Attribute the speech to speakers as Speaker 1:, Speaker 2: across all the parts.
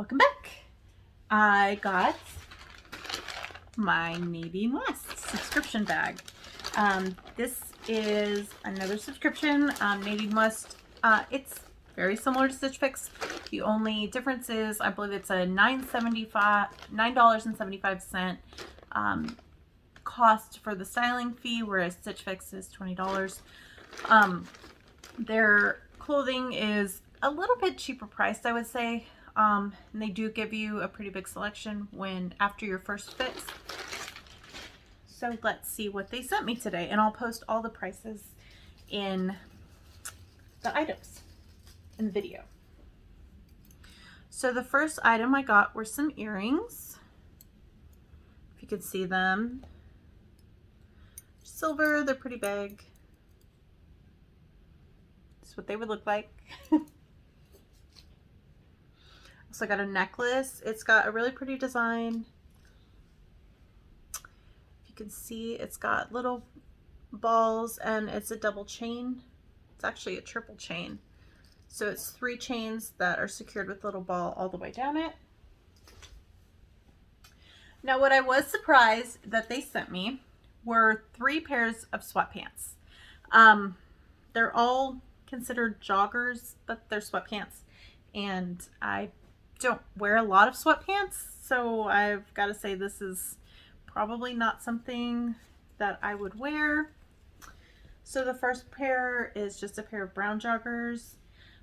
Speaker 1: Welcome back. I got my Nadine subscription bag. This is another subscription. Nadine West, it's very similar to Stitch Fix. The only difference is I believe it's a $9.75 cost for the styling fee, whereas Stitch Fix is $20. Their clothing is a little bit cheaper priced, I would say. And they do give you a pretty big selection after your first fits. So let's see what they sent me today, and I'll post all the prices in the items in the video. So the first item I got were some earrings. If you could see them. Silver, they're pretty big. That's what they would look like. Also got a necklace. It's got a really pretty design. If you can see, it's got little balls and it's a double chain. It's actually a triple chain. So it's 3 chains that are secured with little ball all the way down it. Now what I was surprised that they sent me were 3 pairs of sweatpants. They're all considered joggers, but they're sweatpants. And I don't wear a lot of sweatpants, so I've got to say this is probably not something that I would wear. So the first pair is just a pair of brown joggers.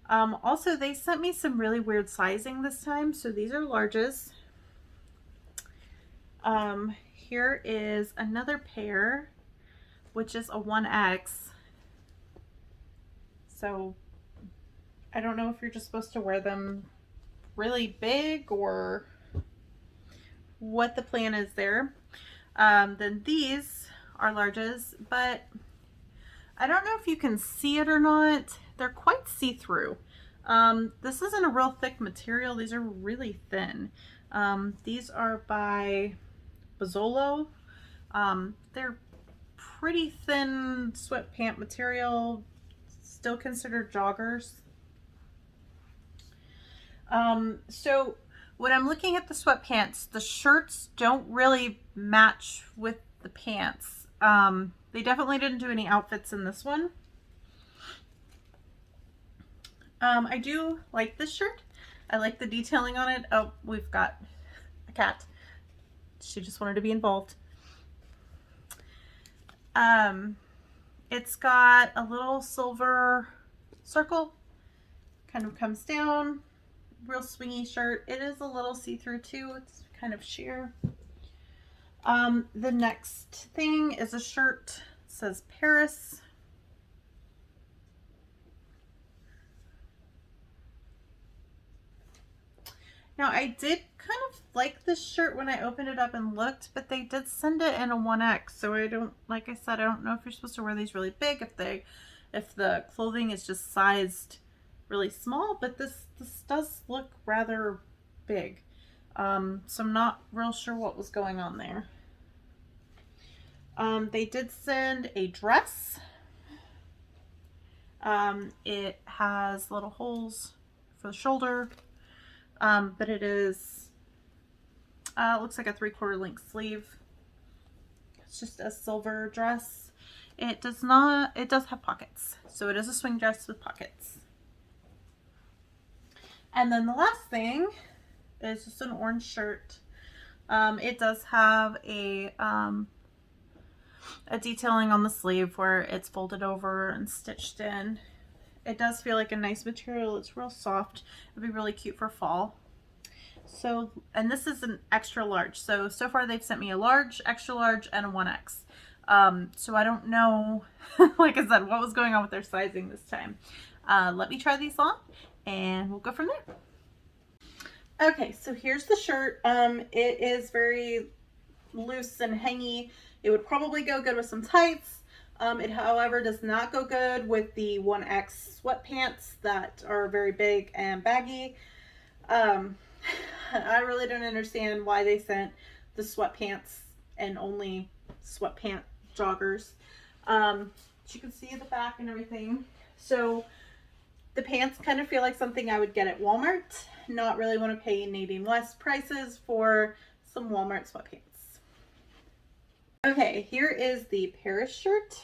Speaker 1: Also, they sent me some really weird sizing this time, so these are larges. Here is another pair, which is a 1X. So I don't know if you're just supposed to wear them really big or what the plan is there. Then these are larges, but I don't know if you can see it or not. They're quite see-through. This isn't a real thick material. These are really thin. These are by Bozzolo. They're pretty thin sweatpant material, still considered joggers. So when I'm looking at the sweatpants, the shirts don't really match with the pants. They definitely didn't do any outfits in this one. I do like this shirt. I like the detailing on it. Oh, we've got a cat. She just wanted to be involved. It's got a little silver circle, kind of comes down. Real swingy shirt. It is a little see-through too. It's kind of sheer. The next thing is a shirt. It says Paris. Now I did kind of like this shirt when I opened it up and looked, but they did send it in a 1X. So I don't, like I said, I don't know if you're supposed to wear these really big, if the clothing is just sized really small, but this does look rather big. So I'm not real sure what was going on there. They did send a dress. It has little holes for the shoulder, but it is looks like a 3/4 length sleeve. It's just a silver dress. It does have pockets, so it is a swing dress with pockets. And then the last thing is just an orange shirt. It does have a detailing on the sleeve where it's folded over and stitched in. It does feel like a nice material. It's real soft. It'd be really cute for fall. So, and this is an extra large. So far they've sent me a large, extra large, and a 1X. So I don't know, like I said, what was going on with their sizing this time. Let me try these on and we'll go from there. Okay, so here's the shirt. It is very loose and hangy. It would probably go good with some tights. It, however, does not go good with the 1X sweatpants that are very big and baggy. I really don't understand why they sent the sweatpants and only sweatpant joggers. You can see the back and everything. So The pants kind of feel like something I would get at Walmart. Not really want to pay Nadine West prices for some Walmart sweatpants. Okay, here is the Paris shirt.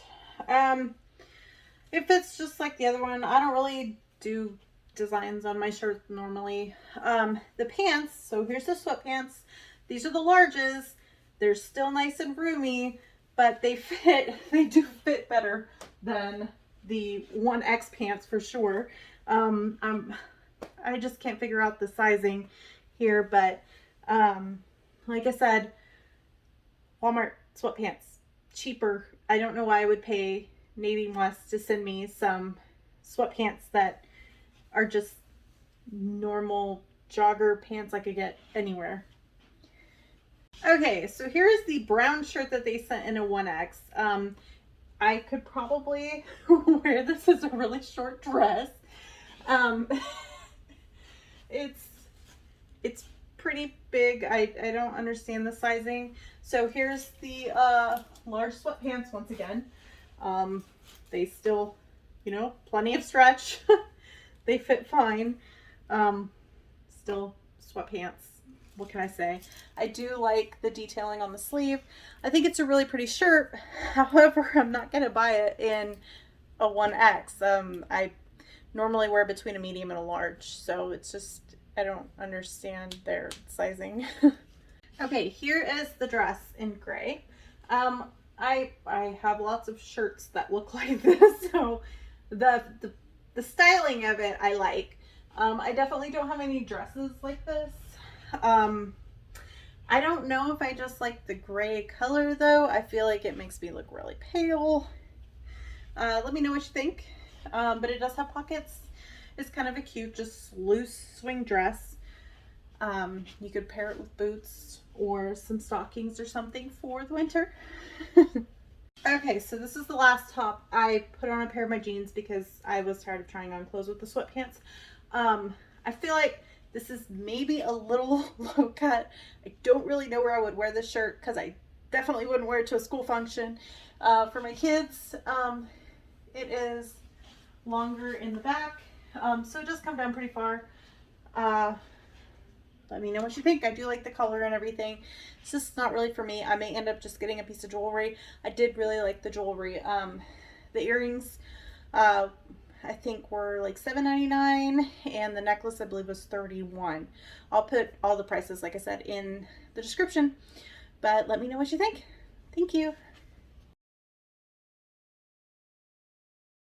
Speaker 1: It fits just like the other one. I don't really do designs on my shirts normally. The pants, so here's the sweatpants. These are the larges. They're still nice and roomy, but they do fit better than the 1X pants for sure. I just can't figure out the sizing here, but like I said, Walmart sweatpants, cheaper. I don't know why I would pay Nadine West to send me some sweatpants that are just normal jogger pants I could get anywhere. Okay, so here's the brown shirt that they sent in a 1X. I could probably wear this as a really short dress. It's pretty big. I don't understand the sizing. So here's the large sweatpants once again. They still, you know, plenty of stretch. They fit fine. Still sweatpants. What can I say? I do like the detailing on the sleeve. I think it's a really pretty shirt. However, I'm not going to buy it in a 1X. I normally wear between a medium and a large, so it's just, I don't understand their sizing. Okay, here is the dress in gray. I have lots of shirts that look like this, so the styling of it I like. I definitely don't have any dresses like this. I don't know if I just like the gray color though. I feel like it makes me look really pale. Let me know what you think. But it does have pockets. It's kind of a cute, just loose swing dress. You could pair it with boots or some stockings or something for the winter. Okay, so this is the last top. I put on a pair of my jeans because I was tired of trying on clothes with the sweatpants. I feel like this is maybe a little low cut. I don't really know where I would wear this shirt because I definitely wouldn't wear it to a school function. For my kids, it is longer in the back, so it does come down pretty far. Let me know what you think. I do like the color and everything. It's just not really for me. I may end up just getting a piece of jewelry. I did really like the jewelry. The earrings, I think were like $7.99, and the necklace I believe was $31. I'll put all the prices, like I said, in the description, but let me know what you think. Thank you.